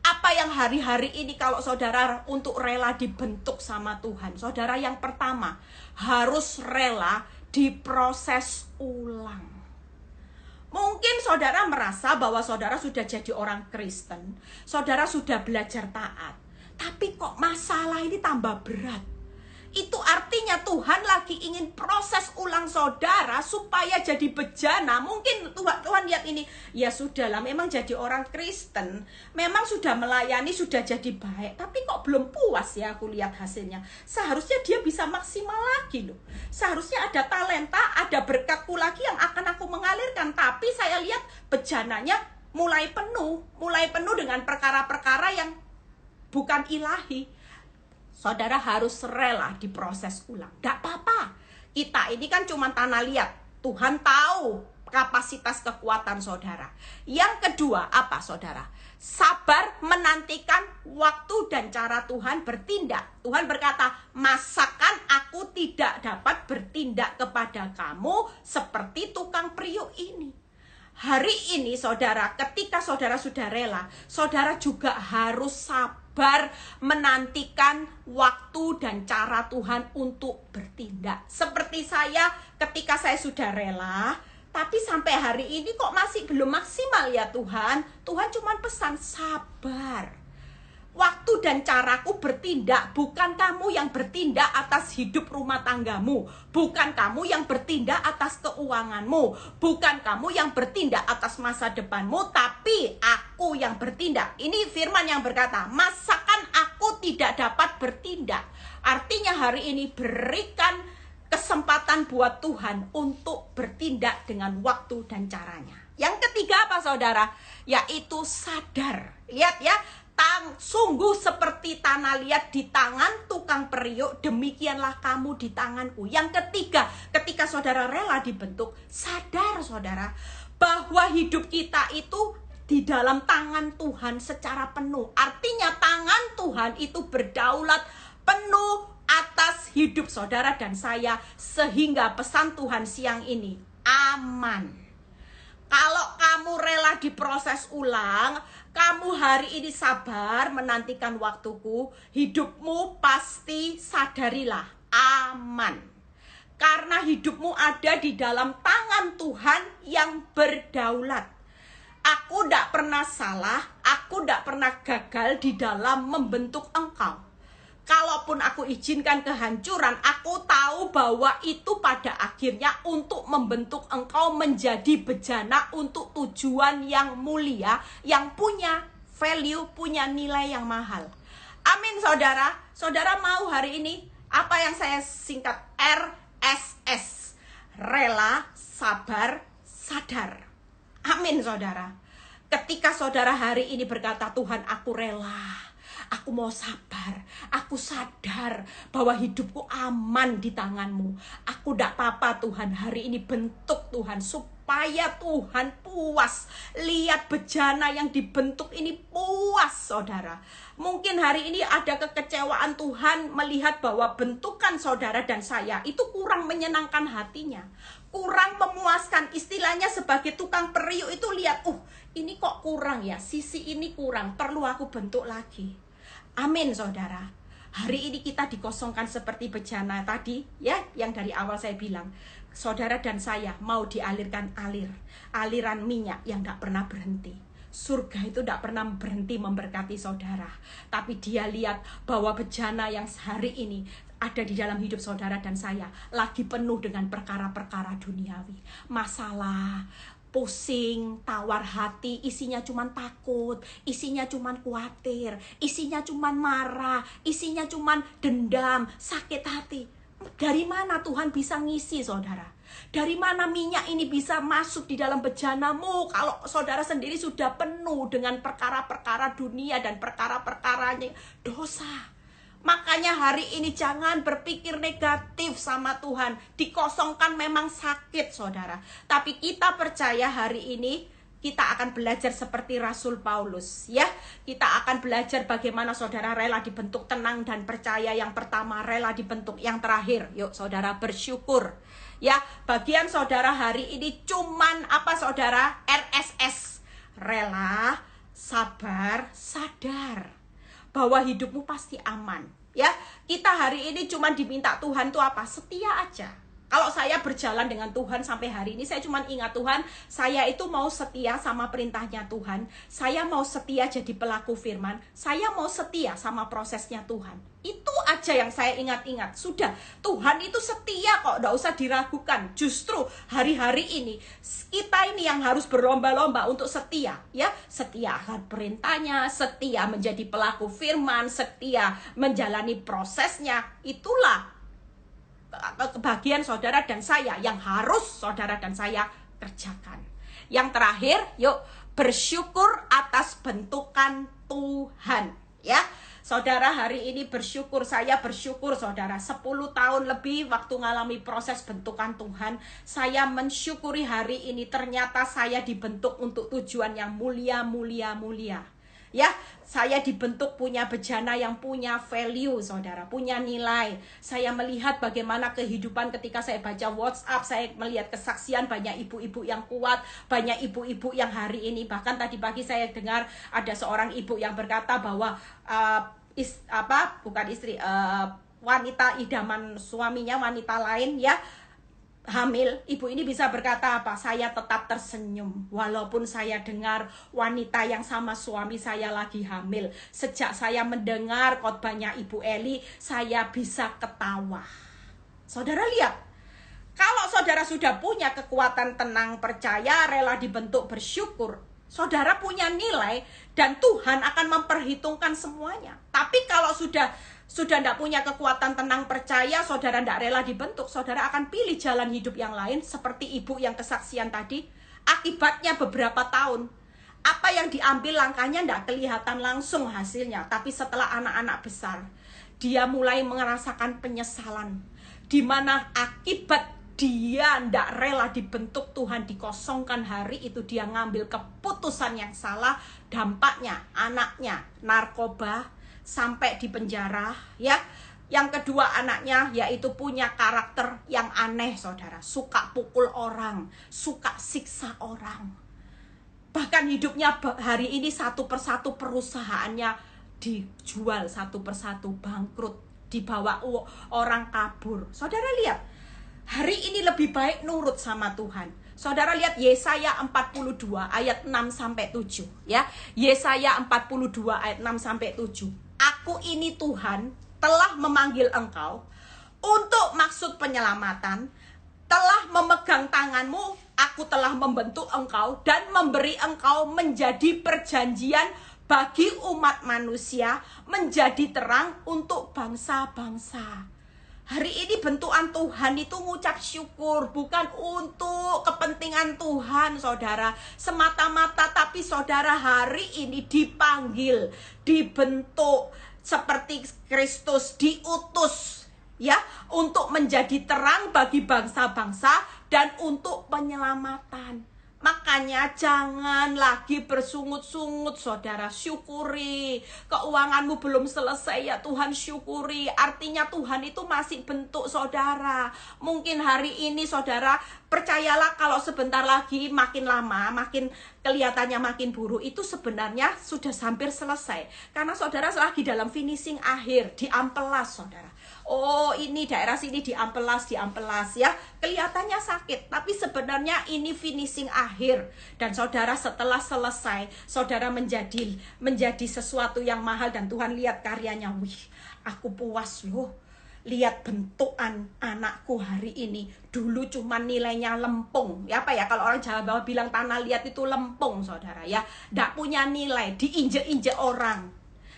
Apa yang hari-hari ini kalau saudara untuk rela dibentuk sama Tuhan? Saudara, yang pertama, harus rela diproses ulang. Mungkin saudara merasa bahwa saudara sudah jadi orang Kristen, saudara sudah belajar taat, tapi kok masalah ini tambah berat. Itu artinya Tuhan lagi ingin proses ulang saudara supaya jadi bejana. Mungkin Tuhan lihat ini, ya sudahlah, memang jadi orang Kristen, memang sudah melayani, sudah jadi baik, tapi kok belum puas ya aku lihat hasilnya. Seharusnya dia bisa maksimal lagi loh. Seharusnya ada talenta, ada berkatku lagi yang akan aku mengalirkan, tapi saya lihat bejananya mulai penuh dengan perkara-perkara yang bukan ilahi. Saudara harus rela diproses ulang. Tidak apa-apa. Kita ini kan cuma tanah liat. Tuhan tahu kapasitas kekuatan saudara. Yang kedua apa saudara? Sabar menantikan waktu dan cara Tuhan bertindak. Tuhan berkata, masakan aku tidak dapat bertindak kepada kamu seperti tukang periuk ini. Hari ini saudara, ketika saudara sudah rela, saudara juga harus sabar menantikan waktu dan cara Tuhan untuk bertindak. Seperti saya, ketika saya sudah rela, tapi sampai hari ini kok masih belum maksimal ya Tuhan. Tuhan cuma pesan sabar. Waktu dan caraku bertindak, bukan kamu yang bertindak atas hidup rumah tanggamu, bukan kamu yang bertindak atas keuanganmu, bukan kamu yang bertindak atas masa depanmu, tapi aku yang bertindak. Ini firman yang berkata, masakan aku tidak dapat bertindak. Artinya hari ini berikan kesempatan buat Tuhan untuk bertindak dengan waktu dan caranya. Yang ketiga apa saudara? Yaitu sadar. Lihat ya. Sungguh seperti tanah liat di tangan tukang periuk, demikianlah kamu di tanganku. Yang ketiga, ketika saudara rela dibentuk, sadar saudara bahwa hidup kita itu di dalam tangan Tuhan secara penuh. Artinya tangan Tuhan itu berdaulat penuh atas hidup saudara dan saya, sehingga pesan Tuhan siang ini aman. Kalau kamu rela diproses ulang, kamu hari ini sabar menantikan waktuku, hidupmu pasti sadarilah aman. Karena hidupmu ada di dalam tangan Tuhan yang berdaulat. Aku tidak pernah salah, aku tidak pernah gagal di dalam membentuk engkau. Kalaupun aku izinkan kehancuran, aku tahu bahwa itu pada akhirnya untuk membentuk engkau menjadi bejana untuk tujuan yang mulia, yang punya value, punya nilai yang mahal. Amin saudara. Saudara mau hari ini apa yang saya singkat RSS. Rela, sabar, sadar. Amin saudara. Ketika saudara hari ini berkata, Tuhan aku rela, aku mau sabar, aku sadar bahwa hidupku aman di tanganmu. Aku tidak apa-apa Tuhan, hari ini bentuk Tuhan supaya Tuhan puas. Lihat bejana yang dibentuk ini puas saudara. Mungkin hari ini ada kekecewaan Tuhan melihat bahwa bentukan saudara dan saya itu kurang menyenangkan hatinya, kurang memuaskan. Istilahnya sebagai tukang periuk itu lihat, ini kok kurang ya, sisi ini kurang, perlu aku bentuk lagi. Amin saudara. Hari ini kita dikosongkan seperti bejana tadi ya, yang dari awal saya bilang, saudara dan saya mau dialirkan aliran minyak yang gak pernah berhenti. surga itu tidak pernah berhenti memberkati saudara. Tapi dia lihat bahwa bejana yang hari ini ada di dalam hidup saudara dan saya lagi penuh dengan perkara-perkara duniawi. Masalah, pusing, tawar hati, isinya cuman takut, isinya cuman khawatir, isinya cuman marah, isinya cuman dendam, sakit hati. Dari mana Tuhan bisa ngisi saudara? Dari mana minyak ini bisa masuk di dalam bejanamu kalau saudara sendiri sudah penuh dengan perkara-perkara dunia dan perkara-perkaranya dosa? Makanya hari ini jangan berpikir negatif sama Tuhan. Dikosongkan memang sakit saudara. Tapi kita percaya hari ini kita akan belajar seperti Rasul Paulus ya. Kita akan belajar bagaimana saudara rela dibentuk tenang dan percaya. Yang pertama rela dibentuk, yang terakhir yuk saudara bersyukur. Ya, bagian saudara hari ini cuman apa saudara? RSS. Rela, sabar, sadar bahwa hidupmu pasti aman. Ya, kita hari ini cuman diminta Tuhan tuh apa? Setia aja. Kalau saya berjalan dengan Tuhan sampai hari ini, saya cuma ingat Tuhan, saya itu mau setia sama perintahnya Tuhan. Saya mau setia jadi pelaku firman. Saya mau setia sama prosesnya Tuhan. Itu aja yang saya ingat-ingat. Sudah, Tuhan itu setia kok, gak usah diragukan. Justru hari-hari ini, kita ini yang harus berlomba-lomba untuk setia. Ya, setia akan perintahnya, setia menjadi pelaku firman, setia menjalani prosesnya. Itulah kebahagiaan saudara dan saya yang harus saudara dan saya kerjakan. Yang terakhir, yuk bersyukur atas bentukan Tuhan. Ya, saudara hari ini bersyukur, saya bersyukur saudara 10 tahun lebih waktu ngalami proses bentukan Tuhan. Saya mensyukuri hari ini ternyata saya dibentuk untuk tujuan yang mulia. Ya, saya dibentuk punya bejana yang punya value saudara, punya nilai. Saya melihat bagaimana kehidupan ketika saya baca WhatsApp, saya melihat kesaksian banyak ibu-ibu yang kuat, banyak ibu-ibu yang hari ini, bahkan tadi pagi saya dengar ada seorang ibu yang berkata bahwa wanita idaman suaminya, wanita lain ya, hamil, ibu ini bisa berkata apa? Saya tetap tersenyum walaupun saya dengar wanita yang sama suami saya lagi hamil. Sejak saya mendengar khotbahnya Ibu Eli, saya bisa ketawa. Saudara lihat, kalau saudara sudah punya kekuatan tenang, percaya, rela dibentuk, bersyukur, saudara punya nilai dan Tuhan akan memperhitungkan semuanya. Tapi kalau sudah tidak punya kekuatan tenang percaya, saudara tidak rela dibentuk, saudara akan pilih jalan hidup yang lain seperti ibu yang kesaksian tadi. Akibatnya beberapa tahun, apa yang diambil langkahnya tidak kelihatan langsung hasilnya. Tapi setelah anak-anak besar, dia mulai merasakan penyesalan. Di mana akibat dia tidak rela dibentuk Tuhan, dikosongkan hari itu, dia ngambil keputusan yang salah. Dampaknya anaknya narkoba, sampai di penjara ya. Yang kedua anaknya yaitu punya karakter yang aneh saudara, suka pukul orang, suka siksa orang. Bahkan hidupnya hari ini satu persatu perusahaannya dijual, satu persatu bangkrut, dibawa orang kabur. Saudara lihat, hari ini lebih baik nurut sama Tuhan. Saudara lihat Yesaya 42 ayat 6 sampai 7 ya. Yesaya 42 ayat 6 sampai 7. Aku ini Tuhan telah memanggil engkau untuk maksud penyelamatan, telah memegang tanganmu, aku telah membentuk engkau dan memberi engkau menjadi perjanjian bagi umat manusia, menjadi terang untuk bangsa-bangsa. Hari ini bentukan Tuhan itu ngucap syukur, bukan untuk kepentingan Tuhan saudara semata-mata, tapi saudara hari ini dipanggil, dibentuk seperti Kristus, diutus ya untuk menjadi terang bagi bangsa-bangsa dan untuk penyelamatan. Makanya jangan lagi bersungut-sungut saudara, syukuri. Keuanganmu belum selesai ya Tuhan, syukuri. Artinya Tuhan itu masih bentuk saudara. Mungkin hari ini saudara, percayalah kalau sebentar lagi makin lama, makin kelihatannya makin buruk, itu sebenarnya sudah hampir selesai. Karena saudara lagi dalam finishing akhir, di amplas saudara. Oh ini daerah sini di amplas ya. Kelihatannya sakit, tapi sebenarnya ini finishing akhir. terakhir. Dan saudara, setelah selesai, saudara menjadi sesuatu yang mahal. Dan Tuhan lihat karyanya, wih, aku puas loh. Lihat bentukan anakku hari ini. Dulu cuma nilainya lempung. Ya apa ya, kalau orang Jawa bilang tanah liat itu lempung, saudara ya. Nggak punya nilai, diinjek-injek orang.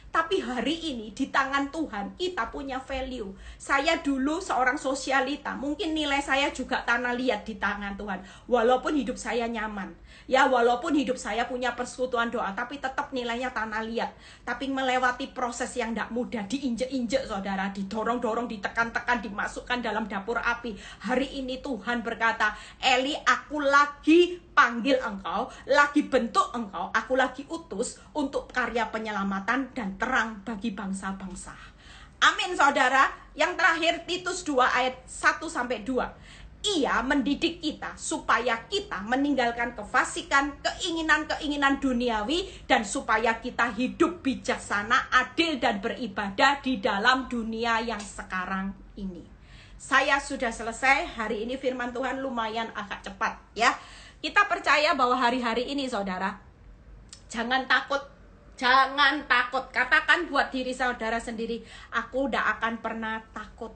Tapi hari ini di tangan Tuhan kita punya value. Saya dulu seorang sosialita, mungkin nilai saya juga tanah liat di tangan Tuhan. Walaupun hidup saya nyaman, ya walaupun hidup saya punya persekutuan doa, tapi tetap nilainya tanah liat. Tapi melewati proses yang tidak mudah, diinjek-injek saudara, didorong-dorong, ditekan-tekan, dimasukkan dalam dapur api. Hari ini Tuhan berkata, Eli, aku lagi panggil engkau, lagi bentuk engkau, aku lagi utus untuk karya penyelamatan dan terang bagi bangsa-bangsa. Amin saudara. Yang terakhir Titus 2 ayat 1-2. Ia mendidik kita supaya kita meninggalkan kefasikan, keinginan-keinginan duniawi, dan supaya kita hidup bijaksana, adil, dan beribadah di dalam dunia yang sekarang ini. Saya sudah selesai. Hari ini firman Tuhan lumayan agak cepat ya. Kita percaya bahwa hari-hari ini saudara, jangan takut. Jangan takut. Katakan buat diri saudara sendiri, aku tidak akan pernah takut.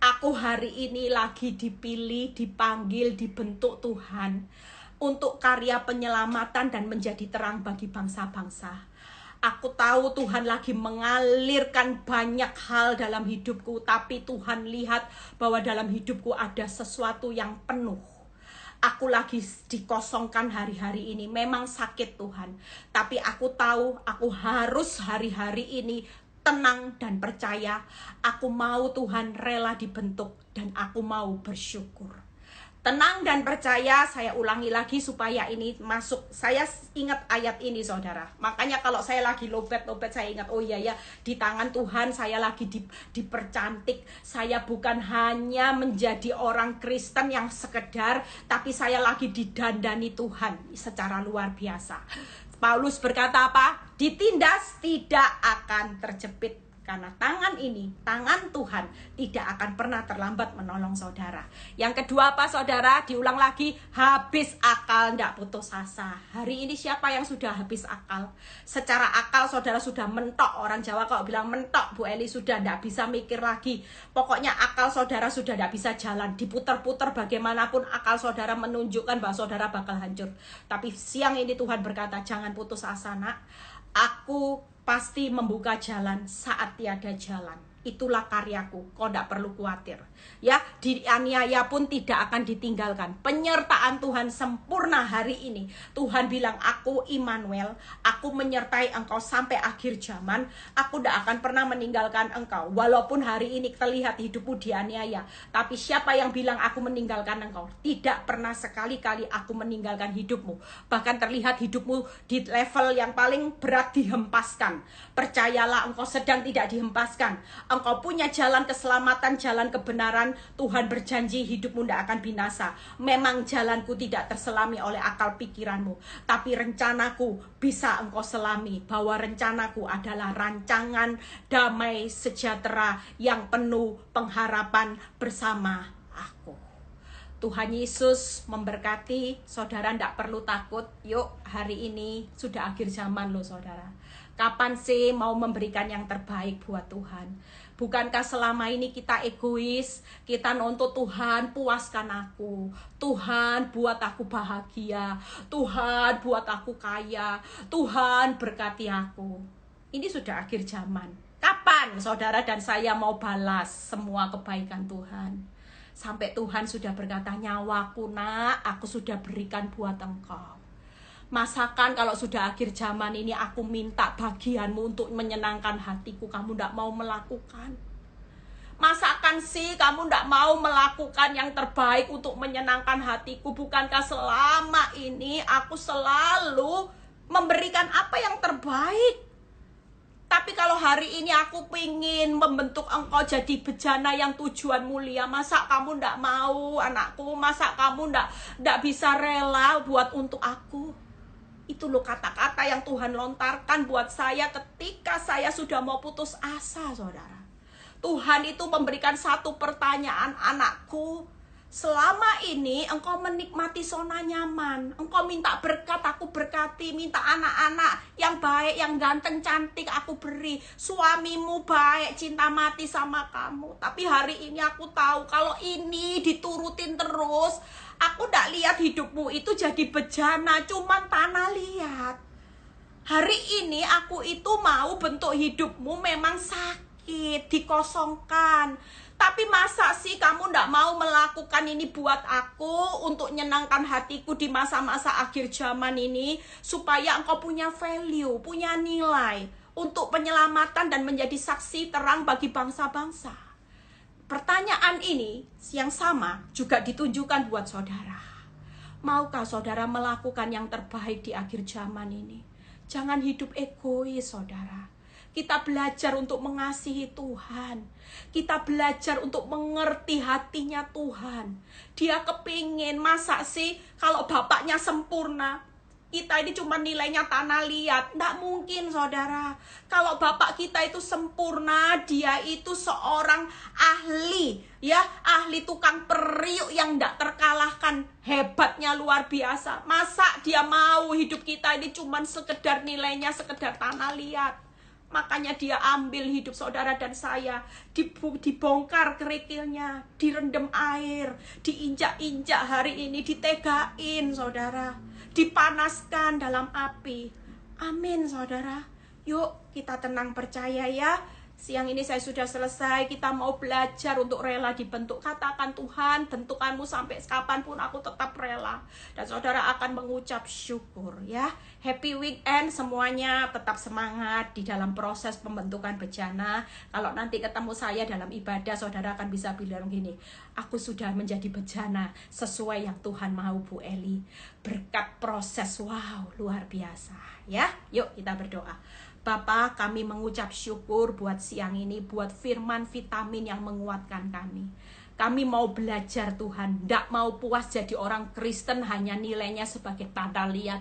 Aku hari ini lagi dipilih, dipanggil, dibentuk Tuhan untuk karya penyelamatan dan menjadi terang bagi bangsa-bangsa. Aku tahu Tuhan lagi mengalirkan banyak hal dalam hidupku, tapi Tuhan lihat bahwa dalam hidupku ada sesuatu yang penuh. Aku lagi dikosongkan hari-hari ini. Memang sakit Tuhan, tapi aku tahu aku harus hari-hari ini tenang dan percaya. Aku mau Tuhan rela dibentuk dan aku mau bersyukur. Tenang dan percaya, saya ulangi lagi supaya ini masuk. Saya ingat ayat ini saudara. Makanya kalau saya lagi lobet-lobet, saya ingat, oh iya ya, di tangan Tuhan saya lagi dipercantik. Saya bukan hanya menjadi orang Kristen yang sekedar, tapi saya lagi didandani Tuhan secara luar biasa. Paulus berkata apa? Ditindas tidak akan terjepit. Karena tangan ini, tangan Tuhan tidak akan pernah terlambat menolong saudara. Yang kedua apa saudara? Diulang lagi, habis akal, tidak putus asa. Hari ini siapa yang sudah habis akal? Secara akal saudara sudah mentok. Orang Jawa kalau bilang mentok, Bu Eli sudah tidak bisa mikir lagi. Pokoknya akal saudara sudah tidak bisa jalan. Diputar-putar bagaimanapun akal saudara menunjukkan bahwa saudara bakal hancur. Tapi siang ini Tuhan berkata, jangan putus asa nak. Aku pasti membuka jalan saat tiada jalan. Itulah karyaku, kau tidak perlu khawatir. Ya, dianiaya pun tidak akan ditinggalkan. Penyertaan Tuhan sempurna hari ini. Tuhan bilang, aku Immanuel, aku menyertai engkau sampai akhir zaman. Aku tidak akan pernah meninggalkan engkau. Walaupun hari ini terlihat hidupmu dianiaya, tapi siapa yang bilang aku meninggalkan engkau? Tidak pernah sekali-kali aku meninggalkan hidupmu. Bahkan terlihat hidupmu di level yang paling berat dihempaskan. Percayalah, engkau sedang tidak dihempaskan. Engkau punya jalan keselamatan, jalan kebenaran. Tuhan berjanji hidupmu tidak akan binasa. Memang jalanku tidak terselami oleh akal pikiranmu, tapi rencanaku bisa engkau selami. Bahwa rencanaku adalah rancangan damai sejahtera yang penuh pengharapan bersama aku. Tuhan Yesus memberkati. Saudara tidak perlu takut. Yuk, hari ini sudah akhir zaman loh saudara. Kapan sih mau memberikan yang terbaik buat Tuhan? Bukankah selama ini kita egois? Kita nuntut Tuhan, puaskan aku. Tuhan, buat aku bahagia. Tuhan, buat aku kaya. Tuhan, berkati aku. Ini sudah akhir zaman. Kapan saudara dan saya mau balas semua kebaikan Tuhan? Sampai Tuhan sudah berkata, nyawaku nak, aku sudah berikan buat engkau. Masakan kalau sudah akhir zaman ini aku minta bagianmu untuk menyenangkan hatiku, kamu tidak mau melakukan? Masakan sih kamu tidak mau melakukan yang terbaik untuk menyenangkan hatiku? Bukankah selama ini aku selalu memberikan apa yang terbaik? Tapi kalau hari ini aku ingin membentuk engkau jadi bejana yang tujuan mulia, masa kamu tidak mau anakku? Masa kamu tidak bisa rela buat untuk aku? Itu loh kata-kata yang Tuhan lontarkan buat saya ketika saya sudah mau putus asa, saudara. Tuhan itu memberikan satu pertanyaan, anakku, Selama ini engkau menikmati zona nyaman, engkau minta berkat, aku berkati, minta anak-anak yang baik, yang ganteng, cantik, aku beri. Suamimu baik, cinta mati sama kamu. Tapi hari ini aku tahu kalau ini diturutin terus, aku gak lihat hidupmu itu jadi bejana, cuman tanah liat. Hari ini aku itu mau bentuk hidupmu memang sakit, dikosongkan. Tapi masa sih kamu ndak mau melakukan ini buat aku, untuk nyenangkan hatiku di masa-masa akhir zaman ini, supaya engkau punya value, punya nilai, untuk penyelamatan dan menjadi saksi terang bagi bangsa-bangsa. Pertanyaan ini yang sama juga ditunjukkan buat saudara. Maukah saudara melakukan yang terbaik di akhir zaman ini? Jangan hidup egois, saudara. Kita belajar untuk mengasihi Tuhan. Kita belajar untuk mengerti hatinya Tuhan. Dia kepingin, masa sih kalau bapaknya sempurna, kita ini cuma nilainya tanah liat? Nggak mungkin, saudara. Kalau bapak kita itu sempurna, dia itu seorang ahli, ya, ahli tukang periuk yang nggak terkalahkan. Hebatnya luar biasa. Masa dia mau hidup kita ini cuma sekedar nilainya sekedar tanah liat? Makanya dia ambil hidup saudara dan saya, dibongkar kerikilnya, direndam air, diinjak-injak hari ini, ditegain saudara, dipanaskan dalam api. Amin saudara. Yuk kita tenang percaya ya. Siang ini saya sudah selesai, kita mau belajar untuk rela dibentuk. Katakan, Tuhan, bentukanmu sampai kapanpun aku tetap rela. Dan saudara akan mengucap syukur ya. Happy weekend semuanya, tetap semangat di dalam proses pembentukan bejana. Kalau nanti ketemu saya dalam ibadah, saudara akan bisa bilang gini, aku sudah menjadi bejana sesuai yang Tuhan mau, Bu Eli. Berkat proses, wow, luar biasa ya. Yuk kita berdoa. Bapa, kami mengucap syukur buat siang ini, buat firman vitamin yang menguatkan kami. Kami mau belajar Tuhan, tidak mau puas jadi orang Kristen hanya nilainya sebagai tanda liat.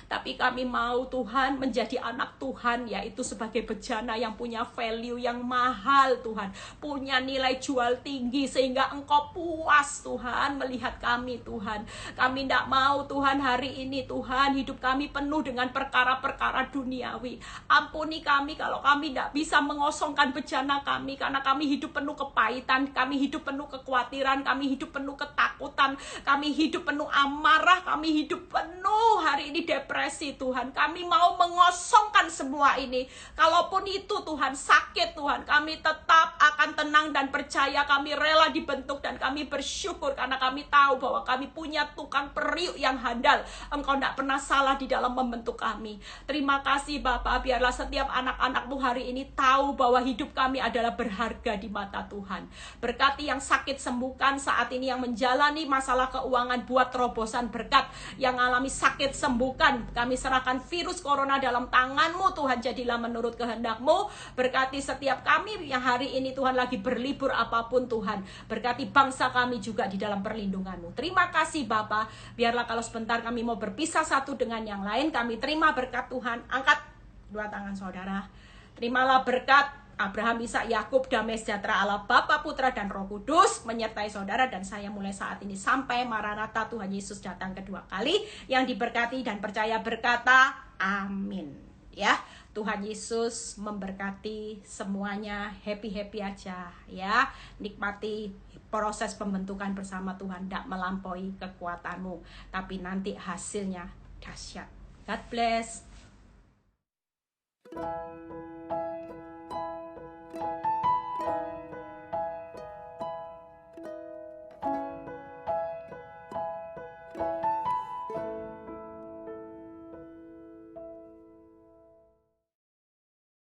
Tapi kami mau Tuhan menjadi anak Tuhan, yaitu sebagai bejana yang punya value yang mahal Tuhan. Punya nilai jual tinggi sehingga Engkau puas Tuhan melihat kami Tuhan. Kami tidak mau Tuhan hari ini Tuhan hidup kami penuh dengan perkara-perkara duniawi. Ampuni kami kalau kami tidak bisa mengosongkan bejana kami, karena kami hidup penuh kepahitan, kami hidup penuh kekhawatiran, kami hidup penuh ketakutan, kami hidup penuh amarah, kami hidup penuh hari ini depresi Tuhan. Kami mau mengosongkan semua ini. Kalaupun itu Tuhan sakit Tuhan, kami tetap akan tenang dan percaya, kami rela dibentuk dan kami bersyukur karena kami tahu bahwa kami punya tukang periuk yang handal. Engkau tidak pernah salah di dalam membentuk kami. Terima kasih Bapa, biarlah setiap anak-anak-Mu hari ini tahu bahwa hidup kami adalah berharga di mata Tuhan. Berkati yang sakit sembuhkan saat ini, yang menjalani masalah keuangan buat terobosan berkat, yang alami sakit sembuhkan. Kami serahkan virus corona dalam tangan-Mu Tuhan, jadilah menurut kehendak-Mu. Berkati setiap kami yang hari ini Tuhan lagi berlibur apapun Tuhan. Berkati bangsa kami juga di dalam perlindungan-Mu. Terima kasih Bapa. Biarlah kalau sebentar kami mau berpisah satu dengan yang lain, kami terima berkat Tuhan. Angkat dua tangan saudara. Terimalah berkat Abraham, Ishak, Yakub, damai sejahtera Allah Bapa, Putra, dan Roh Kudus menyertai saudara dan saya mulai saat ini sampai Maranatha Tuhan Yesus datang kedua kali. Yang diberkati dan percaya berkata amin. Ya, Tuhan Yesus memberkati semuanya. Happy aja ya. Nikmati proses pembentukan bersama Tuhan. Tidak melampaui kekuatanmu, tapi nanti hasilnya dahsyat. God bless.